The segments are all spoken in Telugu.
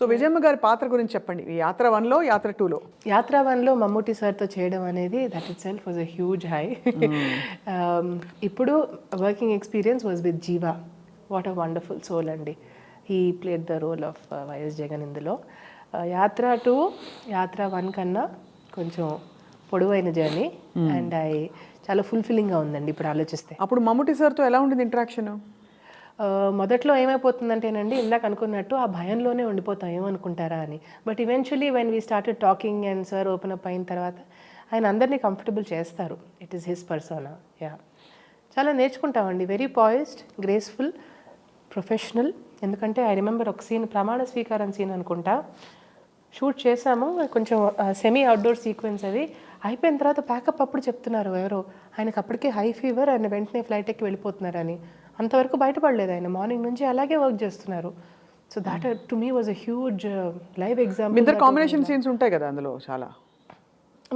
సో విజయమ్మ గారి పాత్ర గురించి చెప్పండి, ఈ యాత్ర 1లో యాత్ర 2లో. యాత్ర 1లో మమ్మూటి సార్తో చేయడం అనేది that itself was a huge high. ఇప్పుడు working experience was with Jiiva. What a wonderful soul అండి. He played the role of YS Jagan ఇందులో. యాత్ర 2 యాత్ర 1 కన్నా కొంచెం పొడవైన జర్నీ అండ్ చాలా ఫుల్ఫిల్లింగ్గా ఉందండి ఇప్పుడు ఆలోచిస్తే. అప్పుడు మమ్ముటి సార్తో ఎలా ఉండింది ఇంటరాక్షన్? మొదట్లో ఏమైపోతుందంటేనండి, ఇందాక అనుకున్నట్టు ఆ భయంలోనే ఉండిపోతాం ఏమనుకుంటారా అని. But eventually when we started talking and sir open up అయిన తర్వాత ఆయన అందరినీ కంఫర్టబుల్ చేస్తారు. It is his persona. Yeah, చాలా నేర్చుకుంటామండి. Very poised, graceful, professional. ఎందుకంటే ఐ రిమెంబర్ ఒక సీన్, ప్రమాణ స్వీకారం సీన్ అనుకుంటా, షూట్ చేసాము. కొంచెం సెమీ అవుట్డోర్ సీక్వెన్స్ అది అయిపోయిన తర్వాత ప్యాకప్ అప్పుడు చెప్తున్నారు ఎవరో, ఆయనకు అప్పటికే హై ఫీవర్, ఆయన వెంటనే ఫ్లైట్ ఎక్కి వెళ్ళిపోతున్నారని. అంతవరకు బయటపడలేదు ఆయన, మార్నింగ్ నుంచి అలాగే వర్క్ చేస్తున్నారు. So that to me was a huge live example. ఇద్దరు కాంబినేషన్ సీన్స్ ఉంటాయి కదా అందులో చాలా.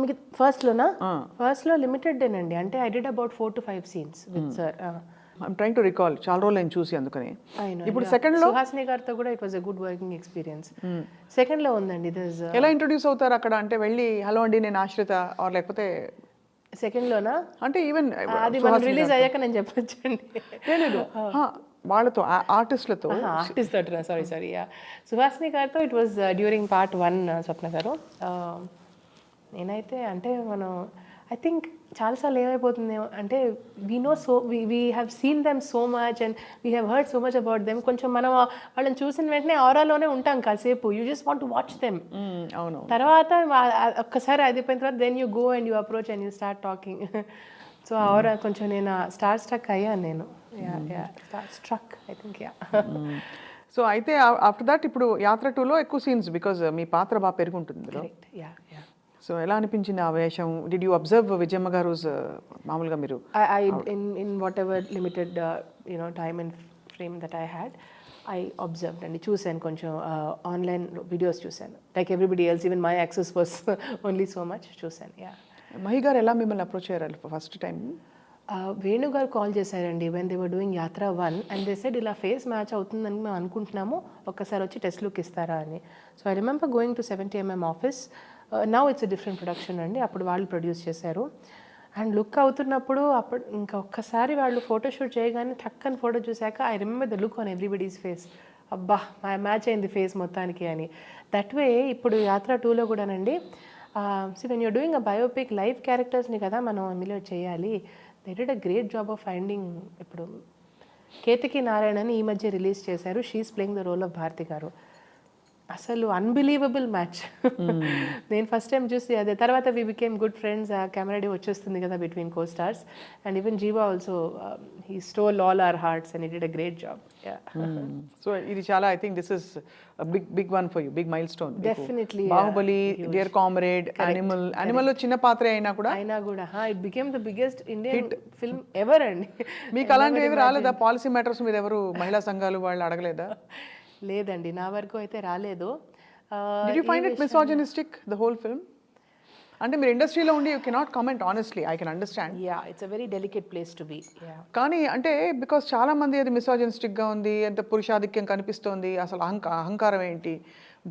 మీకు ఫస్ట్లో లిమిటెడ్ేనండి, అంటే I did about 4 to 5 scenes with sir. I'm trying to recall, చాలా రోజులు నేను చూసి అందుకని. ఇప్పుడు సెకండ్లో సుహాసిని గారితో కూడా it was a good working experience. సెకండ్లో ఉందండి. ఎలా ఇంట్రొడ్యూస్ అవుతారు అక్కడ? అంటే వెళ్ళి హలో అండి నేను ఆశ్రిత, ఆర్ లేకపోతే సెకండ్లోనా? అంటే ఈవెన్ అది మనం రిలీజ్ అయ్యాక నేను చెప్పొచ్చండి. లేదు వాళ్ళతో ఆర్టిస్ట్లతో. సారీ సుహాసిని గారితో it was during part 1 Swapna గారు. నేనైతే అంటే మనం ఐ థింక్ చాలాసార్లు ఏమైపోతుంది అంటే we know so we have seen them so much and we have heard so much about them. కొంచెం మనం వాళ్ళని చూసిన వెంటనే ఆరాలోనే ఉంటాం కాసేపు. You just want to watch them. అవును. తర్వాత ఒక్కసారి అయిపోయిన తర్వాత then you go and you approach and you start talking. So ఆరా కొంచెం నేను స్టార్ స్ట్రక్ అయ్యాను నేను. Struck I think. సో అయితే ఆఫ్టర్ దట్ ఇప్పుడు యాత్ర 2లో ఎక్కువ సీన్స్, బికాజ్ మీ పాత్ర బాగా పెరుగుంటుంది. సో ఎలా అనిపించింది ఆ వేషం? డిడ్ యూ అబ్జర్వ్ విజయమ్మ గారు మామూలుగా మీరు? In what ever limited time and frame that I had, I observed అండి, చూశాను. కొంచెం ఆన్లైన్ వీడియోస్ చూశాను. Like everybody else, even my access was only so much. చూశాను. మహి గారు ఎలా మిమ్మల్ని అప్రోచ్ అయ్యారు ఫస్ట్ టైం? వేణు గారు కాల్ చేశారండి వెన్ దే వర్ డూయింగ్ యాత్ర 1 అండ్ దే సెడ్ ఇలా ఫేస్ మ్యాచ్ అవుతుందని మేము అనుకుంటున్నాము, ఒక్కసారి వచ్చి టెస్ట్ లుక్ ఇస్తారా అని. So I remember going to 70mm office. Now it's a different production అండి. అప్పుడు వాళ్ళు ప్రొడ్యూస్ చేశారు. అండ్ లుక్ అవుతున్నప్పుడు అప్పుడు ఇంకా ఒక్కసారి వాళ్ళు ఫోటోషూట్ చేయగానే టక్కని ఫోటో చూశాక I remember the look on everybody's face. అబ్బా మ్యాచ్ అయింది ఫేస్ మొత్తానికి అని. దట్ వే ఇప్పుడు యాత్ర 2లో కూడానండి, so when you're doing a biopic, live క్యారెక్టర్స్ని కదా మనం ఎమ్యులేట్ చేయాలి. They did a great job of finding. ఇప్పుడు కేతకి నారాయణని ఈ మధ్య రిలీజ్ చేశారు. She's playing the role of Bharathi గారు. అసలు అన్బిలీవబుల్ మ్యాచ్. నేను ఫస్ట్ టైం చూసి అదే, తర్వాత we became good friends. Camaraderie వచ్చేస్తుంది కదా between co stars, and even Jeeva also he stole all our hearts and he did a great job. So ఇది చాలా, I think this is big one for you, big milestone. Definitely. Baahubali, Dear Comrade, Animal లో చిన్న పాత్ర అయినా కూడా it became the biggest Indian film ever అండి. మీకు అలాంటివి రాలేదా? పాలసీ మ్యాటర్స్ మీద ఎవరు మహిళా సంఘాలు వాళ్ళు అడగలేదా? లేదండి, నా వరకు అయితే రాలేదు. Did you find it misogynistic, the whole film? అంటే మీరు ఇండస్ట్రీలో ఉండి you cannot comment honestly, I can understand. It's a very delicate place to be. కానీ అంటే బికాస్ చాలా మంది అది మిసాజినిస్టిక్గా ఉంది, ఎంత పురుషాధిక్యం కనిపిస్తోంది, అసలు అహంకారం ఏంటి,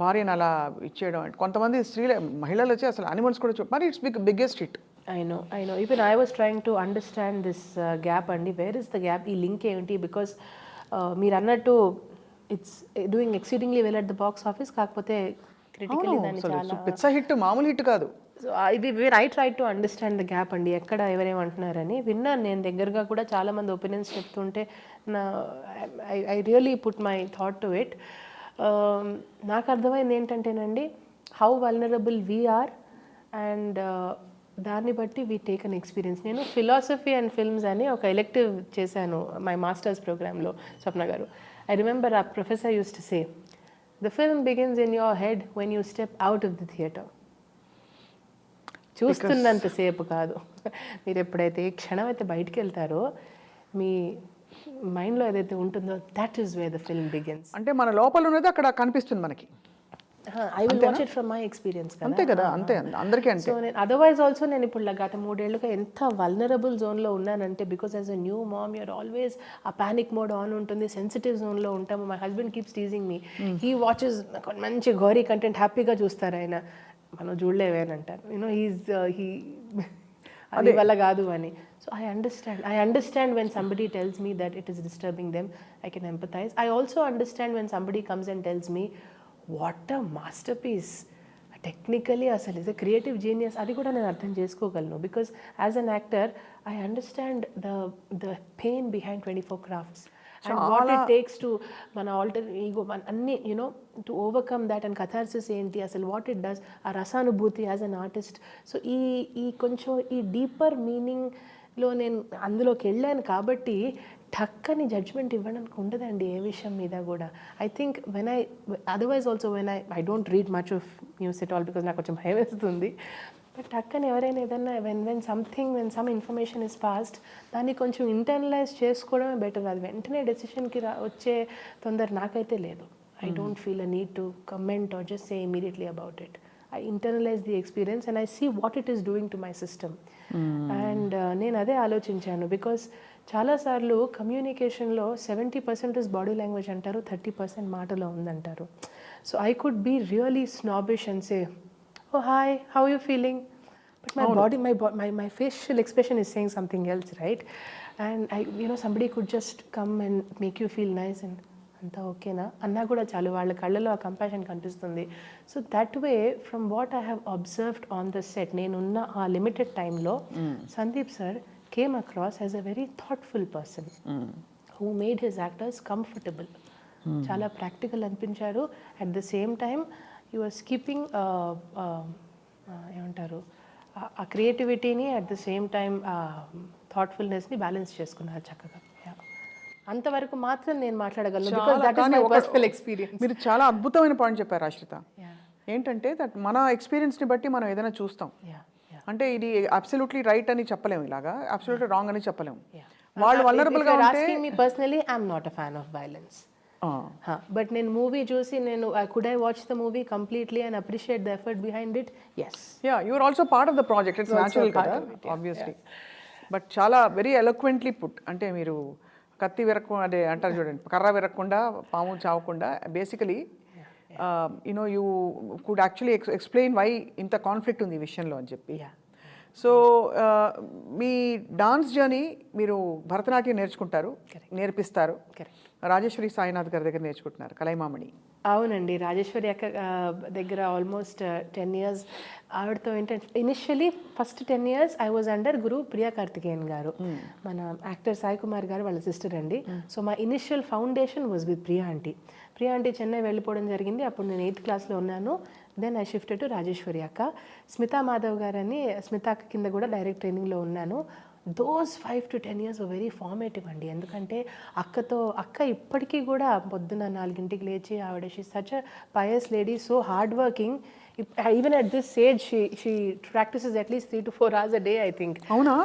భార్యను అలా ఇచ్చేయడం అంటే. కొంతమంది స్త్రీలు, మహిళలు వచ్చి అసలు అనిమల్స్ కూడా మరి it's biggest hit. I know. Even I was trying to understand this gap అండి. Where is the gap? ఈ లింక్ ఏంటి? బికాస్ మీరు అన్నట్టు it's doing exceedingly well at the box office, కాకపోతే క్రిటికలీ దాన్ని చాలా పెద్ద హిట్, మామూలు హిట్ కాదు. సో ఇది I try to understand the gap అండి, ఎక్కడ ఎవరేమంటున్నారని విన్నాను. నేను దగ్గరగా కూడా చాలామంది ఒపీనియన్స్ చెప్తుంటే I really put my thought to it. నాకు అర్థమైంది ఏంటంటేనండి, హౌ వల్నరబుల్ వీఆర్ అండ్ దాన్ని బట్టి వీ టేక్ అన్ ఎక్స్పీరియన్స్. నేను ఫిలాసఫీ అండ్ ఫిల్మ్స్ అని ఒక ఎలెక్టివ్ చేశాను మై మాస్టర్స్ ప్రోగ్రాంలో, స్వప్న గారు. I remember our professor used to say, the film begins in your head when you step out of the theatre. చూస్తున్నంతసేపు కాదు, మీరు ఎప్పుడైతే ఈ క్షణం అయితే బయటికి వెళ్తారో మీ మైండ్లో ఏదైతే ఉంటుందో that is where the film begins. అంటే మన లోపల ఉన్నది అక్కడ కనిపిస్తుంది మనకి. I will watch it from my experience కదా. అంతే కదా, అంతే అందరికీ అంతే. సో నేను అదర్వైజ్ ఆల్సో నేను ఇప్పుడు గత 3 ఏళ్ళుగా ఎంత వల్నరబుల్ జోన్లో ఉన్నానంటే, because as a new mom you're always a panic mode on ఉంటుంది, సెన్సిటివ్ జోన్లో ఉంటాము. My husband keeps teasing me, he watches మంచి గోరీ కంటెంట్ హ్యాపీగా చూస్తారు ఆయన, మనం చూడలేవేని అంటారు. యూనో హీ అది వల్ల కాదు అని. So I understand when somebody tells me that it is disturbing them. I can empathize. I also understand when somebody comes and tells me what a masterpiece, technically అసలు is a creative genius, అది కూడా నేను అర్థం చేసుకోగలను. Because as an actor I understand the pain behind 24 crafts and what it takes to మన ఆల్టర్ ఈగో అన్ని you know to overcome that, and కథార్సిస్ ఏంటి అసలు, వాట్ ఇట్ డస్, ఆ రసానుభూతి యాజ్ అన్ ఆర్టిస్ట్. సో ఈ కొంచెం ఈ డీపర్ మీనింగ్లో నేను అందులోకి వెళ్ళాను కాబట్టి ఠక్కని జడ్జ్మెంట్ ఇవ్వడానికి ఉండదండి ఏ విషయం మీద కూడా. I think otherwise also I don't read much of news at all, because నాకు కొంచెం భయం వేస్తుంది. బట్ టక్కని ఎవరైనా ఏదన్నా when some information is passed, దాన్ని కొంచెం ఇంటర్నలైజ్ చేసుకోవడమే బెటర్. అది వెంటనే డెసిషన్కి వచ్చే తొందర నాకైతే లేదు. I don't feel a need to comment are just say immediately about it. I internalize the experience and I see what it is doing to my system. And నేను అదే ఆలోచించాను, బికాస్ చాలాసార్లు కమ్యూనికేషన్లో 70% ఇస్ బాడీ లాంగ్వేజ్ అంటారు, 30% మాటలో ఉందంటారు. So I could be really snobbish and say, oh hi, how are you feeling? But my body, my facial expression is saying something else, right? And somebody could just come and make you feel nice and అంతా ఓకేనా అన్నా కూడా చాలు, వాళ్ళ కళ్ళలో ఆ కంపాషన్ కనిపిస్తుంది. So that way from what I have observed on the set, నేనున్న ఆ లిమిటెడ్ టైంలో Sandeep sir came across as a very thoughtful person who made his actors comfortable. చాలా ప్రాక్టికల్ అనిపించారు. At the same time he was keeping ఏమంటారు ఆ క్రియేటివిటీని, అట్ ద సేమ్ టైం థాట్ఫుల్నెస్ని బ్యాలెన్స్ చేసుకున్నారు చక్కగా. అంతవరకు మాత్రం నేను మాట్లాడగలను, because that is my personal experience. మీరు చాలా అద్భుతమైన పాయింట్ చెప్పారు ఆశ్రిత. ఏంటంటే దట్ మన ఎక్స్పీరియన్స్ని బట్టి మనం ఏదైనా చూస్తాం. అంటే ఇది అబ్సల్యూట్లీ రైట్ అని చెప్పలేము, ఇలాగా అబ్సల్యూట్లీ రాంగ్ అని చెప్పలేము. వాళ్ళు వల్నరబుల్గా ఉంటే me personally I'm not a fan of violence. But నేను మూవీ చూసి నేను could I watch the movie completely and appreciate the effort behind it. Yeah, you are also part of the project, it's natural కదా ఆబ్వియస్లీ. బట్ చాలా వెరీ ఎలోక్వెంట్లీ పుట్. అంటే మీరు కత్తి విరక్కుండా, అదే అంటారు చూడండి, కర్ర విరక్కుండా పాము చావకుండా, basically you could actually explain why ఇంత కాన్ఫ్లిక్ట్ ఉంది ఈ విషయంలో అని చెప్పి. సో మీ డాన్స్ జర్నీ, మీరు భరతనాట్యం నేర్పిస్తారు, రాజేశ్వరి సాయినాథ్ గారి దగ్గర నేర్చుకుంటున్నారు, కలైమామణి. అవునండి, రాజేశ్వరి అక్క దగ్గర ఆల్మోస్ట్ 10 years. ఆవిడతో ఏంటంటే initially first 10 years I was under Guru Priya Karthikeyan గారు, మన యాక్టర్ సాయి కుమార్ గారు వాళ్ళ సిస్టర్ అండి. సో మా initial foundation was with Priya aunty. Priya aunty Chennai వెళ్ళిపోవడం జరిగింది, అప్పుడు నేను 8th classలో ఉన్నాను. Then I shifted to Rajeshwari అక్క. స్మితా మాధవ్ గారని స్మితా అక్క కింద కూడా డైరెక్ట్ ట్రైనింగ్లో ఉన్నాను. Those 5 to 10 years very formative అండి. ఎందుకంటే అక్క ఇప్పటికీ కూడా పొద్దున్న 4 లేచి, ఆవిడ she such a pious lady, so hard working. Even at this age, she practices at least 3 to 4 hours a day, I think. Avuna?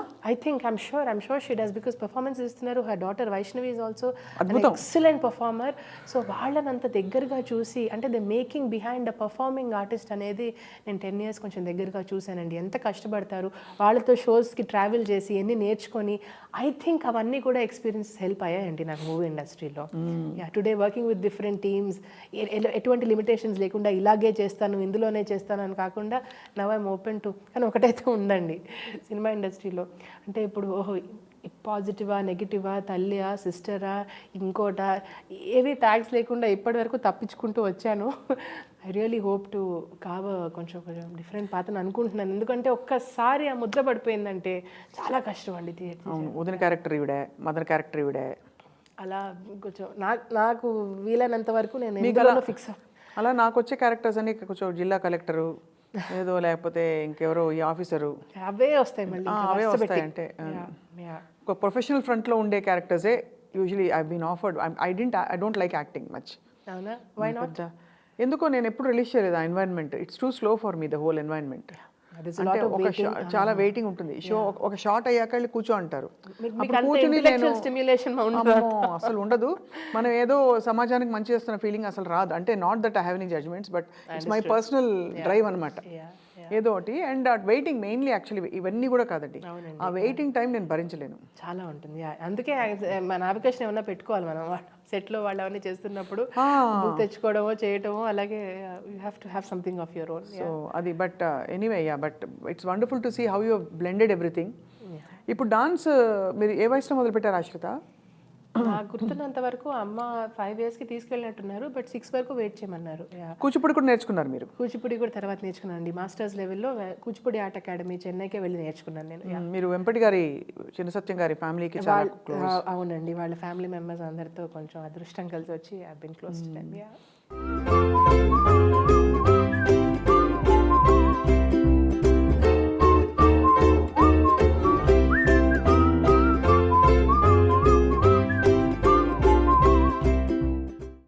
I'm sure she does, because performance istunaru. Her daughter Vaishnavi is also an excellent performer. So వాళ్ళనంత దగ్గరగా చూసి, అంటే the making behind a performing artist అనేది నేను 10 years కొంచెం దగ్గరగా చూశానండి. ఎంత కష్టపడతారు వాళ్ళతో షోస్కి ట్రావెల్ చేసి, ఎన్ని నేర్చుకొని, ఐ థింక్ అవన్నీ కూడా ఎక్స్పీరియన్సెస్ హెల్ప్ అయ్యాయండి నాకు మూవీ ఇండస్ట్రీలో. Today working with different teams, ఎటువంటి లిమిటేషన్స్ లేకుండా ఇలాగే చేస్తాను, ఇందులోనే చేస్తానని కాకుండా నవ్ ఐమ్ ఓపెన్ టు. కానీ ఒకటైతే ఉందండి సినిమా ఇండస్ట్రీలో, అంటే ఇప్పుడు పాజిటివా నెగిటివా, తల్లియా సిస్టరా ఇంకోట, ఏవి ట్యాగ్స్ లేకుండా ఇప్పటి వరకు తప్పించుకుంటూ వచ్చాను. ఐ రియలీ హోప్ టు కొంచెం డిఫరెంట్ పాత్రను అనుకుంటున్నాను. ఎందుకంటే ఒక్కసారి ఆ ముద్ర పడిపోయిందంటే చాలా కష్టం అండి. వదిన క్యారెక్టర్ ఇవిడే, మదర్ క్యారెక్టర్ ఇవిడే, అలా కొంచెం నాకు వీలైనంత వరకు నేను ఫిక్స్. అలా నాకు వచ్చే క్యారెక్టర్స్ అని కొంచెం జిల్లా కలెక్టరు ఏదో, లేకపోతే ఇంకెవరో ఈ ఆఫీసరు, అవే వస్తాయి మళ్ళీ. అవే వస్తాయి. అంటే ఒక ప్రొఫెషనల్ ఫ్రంట్లో ఉండే క్యారెక్టర్సే usually I been offered. I don't like acting much. అవునా? Why not? ఎందుకో నేను ఎప్పుడు రిలీజ్ చేయలేదు ఆ environment. It's too slow for me, the whole environment. there's a అంటే lot of ఒక waiting. చాలా వెయిటింగ్ ఉంటుంది. షో ఒక షాట్ అయ్యాక వెళ్ళి కూర్చో అంటారు. మీకు అప్పుడు అంత కూర్చుని నేను ఇంటెలెక్చువల్ స్టిమ్యులేషన్ ఉండదు. అమ్మో అసలు ఉండదు. మనం ఏదో సమాజానికి మంచి చేస్తున్న ఫీలింగ్ అసలు రాదు. అంటే not that I have any judgments, but it's my personal drive అనమాట. ఏదో ఒకటి. అండ్ ఆ వెయిటింగ్ మెయిన్లీ యాక్చువల్లీ ఇవన్నీ కూడా కాదండి, ఆ వెయిటింగ్ టైం నేను భరించలేను. చాలా ఉంటుంది. అందుకే మన నావిగేషన్ ఏమన్నా పెట్టుకోవాలి మనం సెట్లో వాళ్ళు అవన్నీ చేస్తున్నప్పుడు బుక్ తెచ్చుకోవడమో చేయటమో, అలాగే you have to have something of your own. So అది but anyway but it's wonderful to see how you blended everything. ఇప్పుడు డాన్స్ మీరు ఏ వయసులో మొదలుపెట్టారు ఆశ్రిత? నాకు గుర్తున్నంత వరకు అమ్మ 5 yearsకి తీసుకెళ్ళినట్టున్నారు, బట్ 6 వరకు వెయిట్ చేయమన్నారు. కూచిపూడి కూడా నేర్చుకున్నారు మీరు? కూచిపూడి కూడా తర్వాత నేర్చుకున్నాను. మాస్టర్స్ లెవెల్లో కూచిపూడి ఆర్ట్ అకాడమీ చెన్నైకే వెళ్ళి నేర్చుకున్నాను నేను. మీరు వెంపటి గారి చిన్న సత్యం గారి ఫ్యామిలీకి చాలా అవునండి, వాళ్ళ ఫ్యామిలీ మెంబర్స్ అందరితో కొంచెం అదృష్టం కలిసి వచ్చి I been close to them.